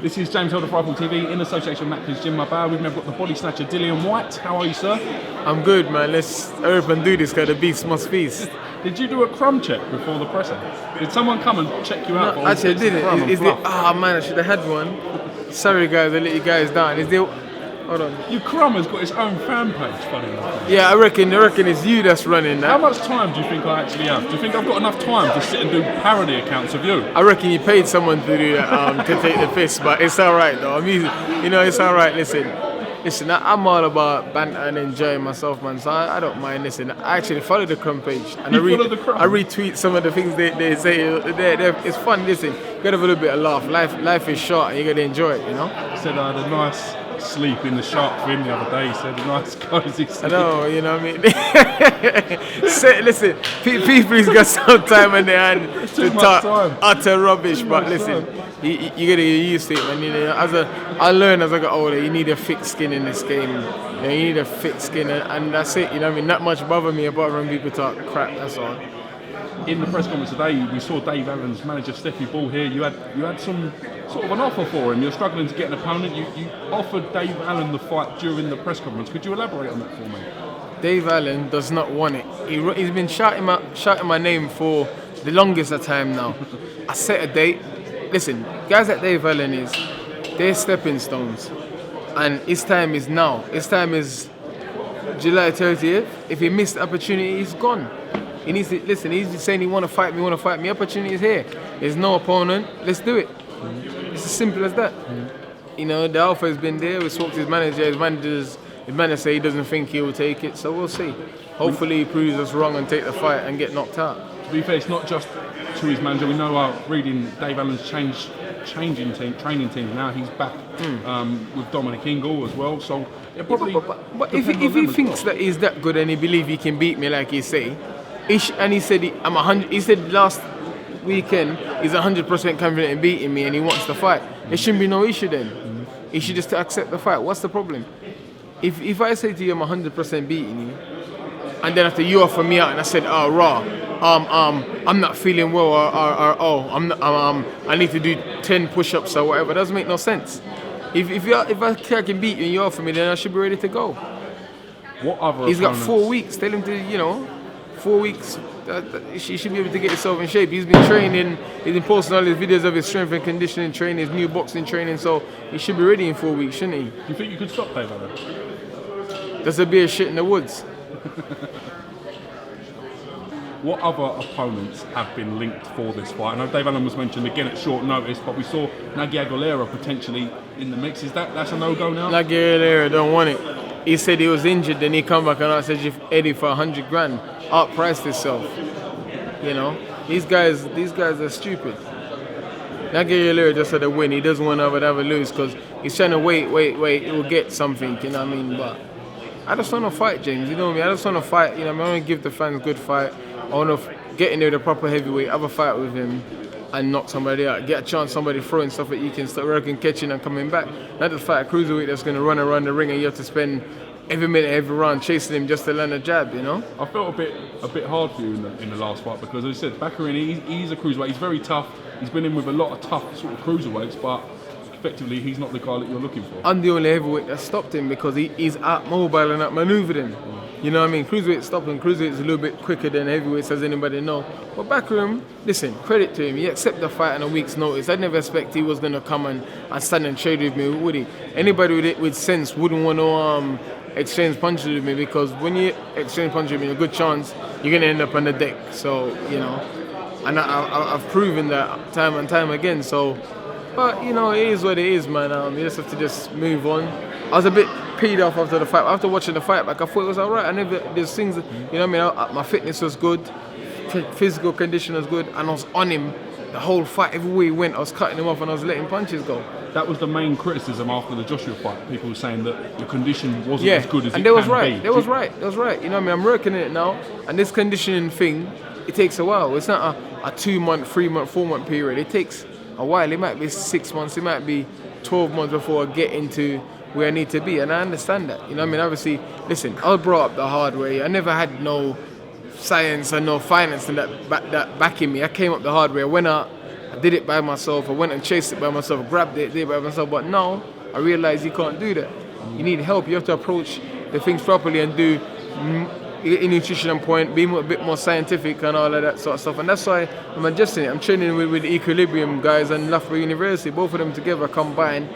This is James Holder, Rifle TV, in association with Macca's Gym Mabah. We've now got the body snatcher Dillian Whyte. How are you, sir? I'm good, man. Let's hurry up and do this, because the beast must feast. Did you do a crumb check before the presser? Did someone come and check you out? No, actually, I didn't. Man, I should have had one. Sorry, guys, I let you guys down. Hold on. Your crumb has got its own fan page, funny enough. Yeah, I reckon it's you that's running that. How much time do you think I actually have? Do you think I've got enough time to sit and do parody accounts of you? I reckon you paid someone to do that, to take the piss, but it's alright though. I'm easy. It's alright. Listen, I'm all about banter and enjoying myself, man. So I don't mind. Listen, I actually follow the crumb page and I retweet some of the things they say. It's fun. Listen, you gotta have a little bit of laugh. Life is short, and you gotta enjoy it. I said I had a nice sleep in the shark fin the other day. He said a nice cozy sleep. I know, you know what I mean. Listen, people's got some time in their hand to talk utter rubbish, but listen, you gotta get used to it, man. I learned as I got older, you need a thick skin in this game. You need a thick skin, and that's it. You know what I mean? Not much bother me apart from people talk crap. That's all. In the press conference today, we saw Dave Allen's manager Steffi Ball here. You had some sort of an offer for him. You're struggling to get an opponent. You offered Dave Allen the fight during the press conference. Could you elaborate on that for me? Dave Allen does not want it. He's been shouting my name for the longest of time now. I set a date. Listen, guys like Dave Allen they're stepping stones, and his time is now. His time is July 30th. If he missed the opportunity, he's gone. He needs to listen. He's saying he want to fight me. Opportunity is here. There's no opponent. Let's do it. It's as simple as that. The offer has been there. We spoke to his manager. His manager say he doesn't think he will take it. So we'll see. Hopefully he proves us wrong and take the fight and get knocked out. To be fair, it's not just to his manager. We know reading Dave Allen's training team. Now he's back with Dominic Ingle as well. So it probably. But if he thinks that he's that good and he believes he can beat me like he say. And he said I'm 100. He said last weekend he's 100% confident in beating me and he wants to fight. There shouldn't be no issue then. He should just accept the fight. What's the problem? If I say to you I'm 100% beating you, and then after you offer me out and I said, oh raw, I'm not feeling well, or I need to do 10 push-ups or whatever. It doesn't make no sense. If I can beat you and you offer me, then I should be ready to go. What other? He's got 4 weeks. Tell him to 4 weeks, he should be able to get himself in shape. He's been training, he's been posting all his videos of his strength and conditioning training, his new boxing training, so he should be ready in 4 weeks, shouldn't he? Do you think you could stop Dave Allen? There's a beer shit in the woods. What other opponents have been linked for this fight? I know Dave Allen was mentioned again at short notice, but we saw Nagy Aguilera potentially in the mix. That's a no-go now? Nagy Aguilera don't want it. He said he was injured, then he come back and I said, Eddie, for 100 grand, outpriced himself. These guys are stupid. Nagy Aguilera just had a win. He doesn't want to have a lose because he's trying to wait, he will get something, you know what I mean? But I just want to fight, James, you know what I mean? I just want to fight, I want to give the fans a good fight. I want to get in there with a proper heavyweight, have a fight with him and knock somebody out. Get a chance somebody throwing stuff that you can start working, catching and coming back. Not just fight a cruiserweight that's going to run around the ring and you have to spend every minute, every round chasing him just to land a jab, I felt a bit hard for you in the last fight because, as I said, Baccarin, he's a cruiserweight. He's very tough. He's been in with a lot of tough sort of cruiserweights, but effectively he's not the guy that you're looking for. I'm the only heavyweight that stopped him because he's out mobile and outmaneuvered him. You know what I mean? Cruiserweight stopped him. Cruiserweight's a little bit quicker than heavyweights, as anybody know. But Baccarin, listen, credit to him. He accepted the fight on a week's notice. I never expect he was going to come and stand and trade with me, would he? Anybody with sense wouldn't want to exchange punches with me because when you exchange punches with me, a good chance you're going to end up on the deck. So, and I've proven that time and time again. So, but, it is what it is, man. You just have to just move on. I was a bit peed off after the fight. After watching the fight back, I thought it was alright. There's things, my fitness was good, physical condition was good, and I was on him the whole fight. Everywhere he went, I was cutting him off and I was letting punches go. That was the main criticism after the Joshua fight. People were saying that your condition wasn't as good as it can be. And they was right. I'm working it now, and this conditioning thing, it takes a while. It's not a 2 month, 3 month, 4 month period. It takes a while. It might be 6 months. It might be 12 months before I get into where I need to be, and I understand that. Obviously, listen, I was brought up the hard way. I never had no science and no finance and that backing me. I came up the hard way. I went out I did it by myself. I went and chased it by myself, grabbed it, did it by myself. But now I realize you can't do that. You need help. You have to approach the things properly and do a nutrition point, be a bit more scientific and all of that sort of stuff. And that's why I'm adjusting it. I'm training with the Equilibrium guys and Loughborough University. Both of them together combined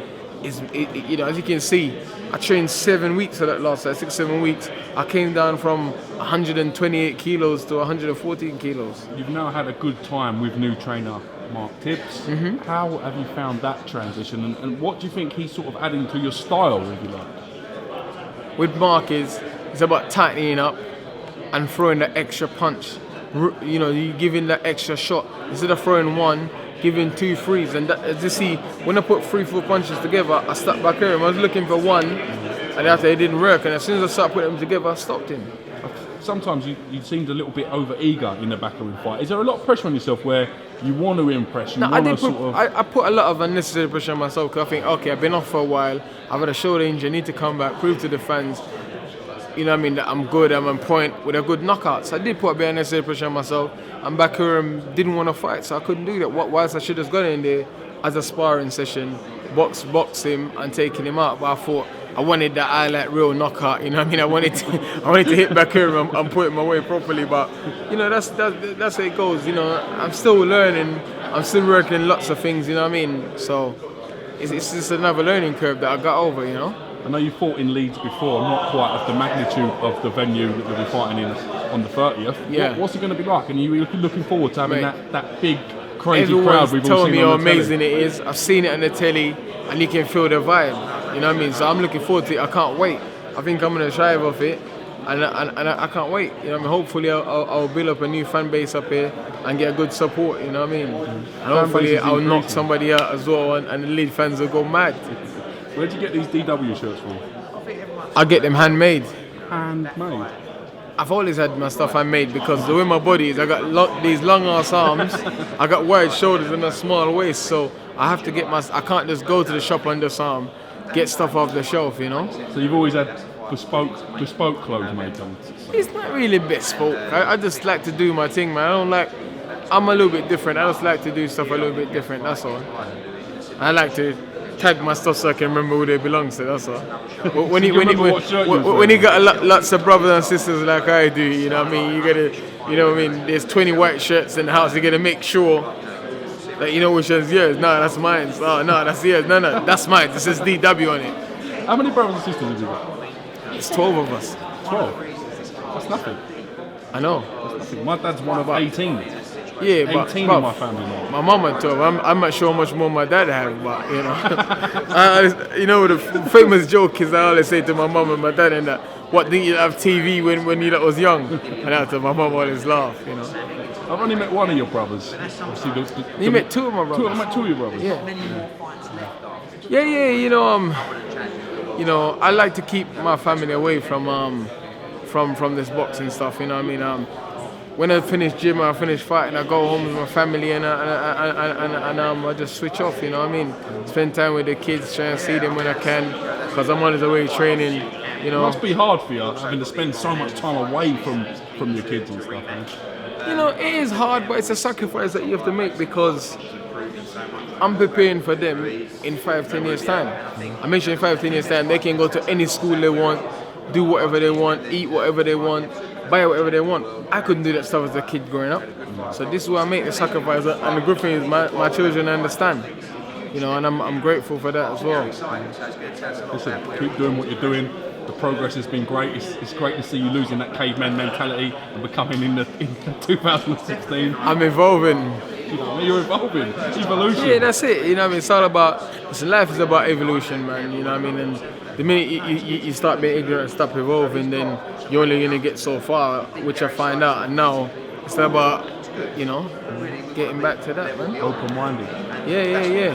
is, you know, as you can see, I trained 7 weeks of that last 6-7 weeks. I came down from 128 kilos to 114 kilos. You've now had a good time with new trainer Mark Tibbs. How have you found that transition, and what do you think he's sort of adding to your style, if you like? With Mark, it's about tightening up and throwing that extra punch. You know, you giving that extra shot. Instead of throwing one, giving 2 threes. And that, as you see, when I put 3-4 punches together, I stuck back here. I was looking for one, and after it didn't work. And as soon as I started putting them together, I stopped him. Sometimes you seemed a little bit over-eager in the backroom fight. Is there a lot of pressure on yourself where you want to impress? I put a lot of unnecessary pressure on myself because I think, okay, I've been off for a while. I've had a shoulder injury. I need to come back, prove to the fans, you know what I mean, that I'm good, I'm on point with a good knockout. So I did put a bit of unnecessary pressure on myself. I'm back here and didn't want to fight, so I couldn't do that. Whilst I should have gone in there as a sparring session, box him and taking him out. But I thought I wanted that highlight real knockout, you know what I mean? I wanted to hit back here and put him away properly. But you know, that's how it goes. You know, I'm still learning. I'm still working lots of things. You know what I mean? So it's just another learning curve that I got over. You know. I know you fought in Leeds before, not quite of the magnitude of the venue that you'll be fighting in on the 30th. Yeah. What's it going to be like? And are you looking forward to having that big, crazy Everyone's crowd we've all told seen me on how the telly? amazing it is. I've seen it on the telly, and you can feel the vibe. You know what I mean? So I'm looking forward to it. I can't wait. I think I'm going to thrive off it, and I can't wait. You know what I mean? Hopefully I'll build up a new fan base up here and get good support. You know what I mean? And hopefully I'll knock somebody out as well, and the Leeds fans will go mad. Where'd you get these DW shirts from? I get them handmade. Handmade? I've always had my stuff handmade because the way my body is, I got these long ass arms, I got wide shoulders and a small waist, so I have to get I can't just go to the shop and just get stuff off the shelf, you know. So you've always had bespoke clothes made then? It's not really bespoke. I just like to do my thing, man. I'm a little bit different. I just like to do stuff a little bit different, that's all. I like to tag my stuff so I can remember who they belong to, that's all. When you got lots of brothers and sisters like I do, you know what I mean, you gotta, you know what I mean, there's 20 white shirts in the house, you gotta make sure that you know which one's yours. No, that's mine. Oh, no, that's yours. No, that's mine. This is DW on it. How many brothers and sisters have you got? It's 12 of us. 12? That's nothing. I know. That's nothing. My dad's one of 18. Yeah, but 18 in my family now. My mum had 12. I'm not sure how much more my dad had, but you know. You know, the famous joke is I always say to my mum and my dad, and that, what didn't you have TV when you was young? And after my mum always laugh, you know. I've only met one of your brothers. You met 2 of my brothers. I met 2 of your brothers. Yeah. You know, I like to keep my family away from this boxing stuff. You know what I mean? When I finish gym, I finish fighting, I go home with my family and I just switch off, you know what I mean? Spend time with the kids, try and see them when I can, because I'm always away training, you know. It must be hard for you having to spend so much time away from your kids and stuff, man. You know, it is hard, but it's a sacrifice that you have to make because I'm preparing for them in 5-10 years' time. I make sure in 5-10 years' time they can go to any school they want, do whatever they want, eat whatever they want, buy whatever they want. I couldn't do that stuff as a kid growing up. So this is where I make the sacrifice, and the good thing is my children understand. You know, and I'm grateful for that as well. Listen, keep doing what you're doing. The progress has been great. It's great to see you losing that caveman mentality and becoming in 2016. I'm evolving. You're evolving. Evolution. Yeah, that's it. You know what I mean? It's all about, life is about evolution, man. You know what I mean? And the minute you start being ignorant and stop evolving, then you're only going to get so far, which I find out. And now it's about, you know, getting back to that, man. Open-minded. Yeah.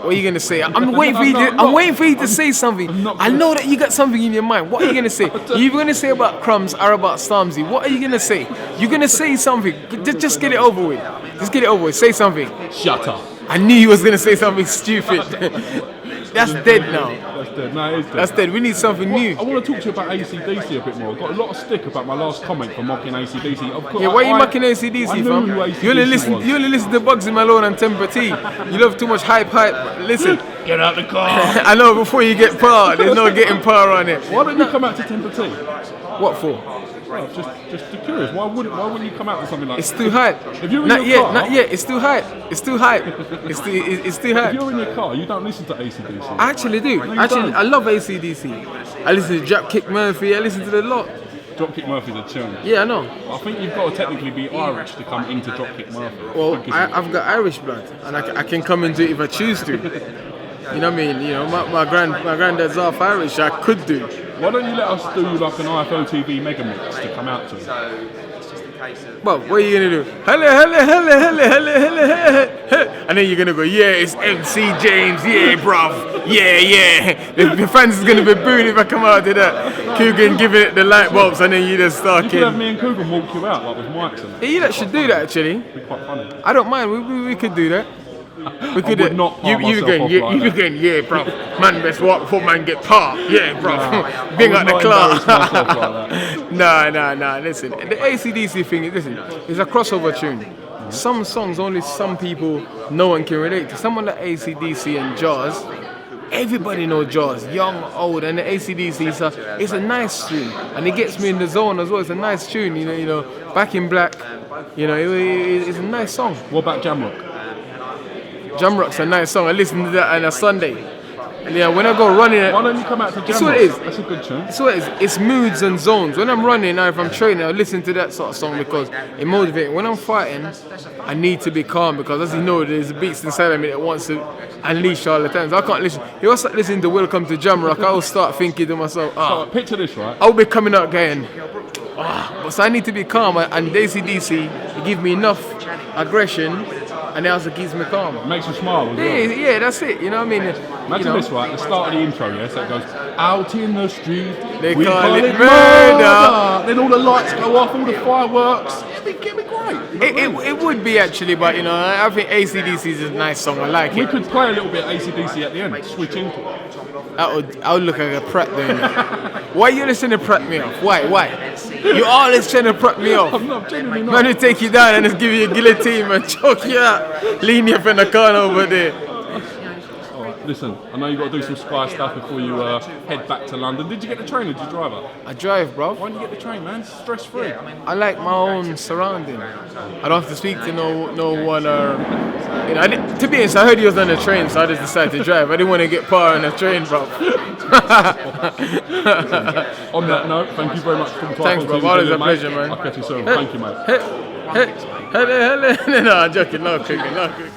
What are you gonna say? I'm waiting for you to say something. I know that you got something in your mind. What are you gonna say? You're gonna say about Crumbs or about Stormzy? What are you gonna say? You're gonna say something. Just get it over with. Just get it over with. Say something. Shut up. I knew you was gonna say something stupid. That's dead now. dead. No, it is dead. That's dead. We need something new. I want to talk to you about AC/DC a bit more. I got a lot of stick about my last comment for mocking AC/DC. Of course, Yeah, why are you mocking AC/DC, I knew fam? who AC/DC You only listen to Bugsy Malone and Temper T. You love too much hype. Listen, Get out the car. I know before you get par, there's no getting par on it. Why don't you come out to Temper T? What for? Well, just curious. Why wouldn't you come out with something like It's too hype. If you're in Not your yet, car, not yet. It's too hype. It's too hype. It's too if hype. you're in your car, you don't listen to AC/DC. I actually do. you Actually, don't. I love AC/DC. I listen to Dropkick Murphy. I listen to the lot. Dropkick Murphy's a tune. Yeah, I know. I think you've got to technically be Irish to come into Dropkick Murphy. Well, I've got Irish blood, and I can come into it if I choose to. You know what I mean? You know, my granddad's half Irish. I could do. Why don't you let us do like an IFO TV mega mix to come out to? Well, what are you gonna do? And then you're gonna go, yeah, it's MC James, yeah, bruv, yeah. The fans is gonna be booing if I come out to that. Coogan giving it the light bulbs, and then you just start You could have kidding. me and Coogan walk you out like with mics and that. Yeah, you should do that actually. It'd be quite funny. I don't mind. We could do that. We could would not palm myself off like that. again, yeah, bro. Man, best walk before man get par. Yeah, bro. Bring I out would the not embarrass myself class. like that. Nah. Listen, the AC/DC thing, listen, it's a crossover tune. Some songs only some people know and can relate to. Someone like AC/DC and Jaws, everybody knows Jaws, young, old, and the AC/DC it's a nice tune, and it gets me in the zone as well. It's a nice tune, you know. Back in Black, you know, it's a nice song. What about Jamrock? Jamrock's a nice song. I listen to that on a Sunday. And yeah, when I go running, Why don't you come out to Jamrock? It's what it is. That's a good tune. So it's moods and zones. When I'm running or if I'm training, I listen to that sort of song because it motivates. When I'm fighting, I need to be calm because as you know, there's beats inside of me that wants to unleash all the time. So I can't listen. If I start listening to Welcome to Jamrock, I will start thinking to myself, So, picture this, right? I'll be coming out going, but so I need to be calm. And DC, it gives me enough aggression, and it also keeps me calm. Makes you smile as well. Yeah, that's it. You know what I mean? Imagine this, right? The start of the intro, yeah? So it goes, out in the street, They we call it murder. Then all the lights go off, all the fireworks. It'd be great. It would be actually, but you know, I think AC/DC is a nice song. I like We it. could play a little bit of AC/DC at the end, switch into it. I would look like a prat doing that. Why you listening to prat me off? Why? You always trying to prat me off. I'm not, genuinely not. Man, will take you down and just give you a guillotine and choke you out. Lean you up in the corner over there. Listen, I know you got to do some Sky stuff before you head back to London. Did you get the train or did you drive up? I drive, bro. Why don't you get the train, man? Stress free. I like my own surrounding. I don't have to speak to no one or. You know, to be honest, I heard he was on the train, so I just decided to drive. I didn't want to get par on the train, bro. On that note, thank you very much for coming to Thanks, our bro. TV, Always a mate. pleasure, man. I'll catch you soon. Thank you, mate. No, I'm joking. No cooking.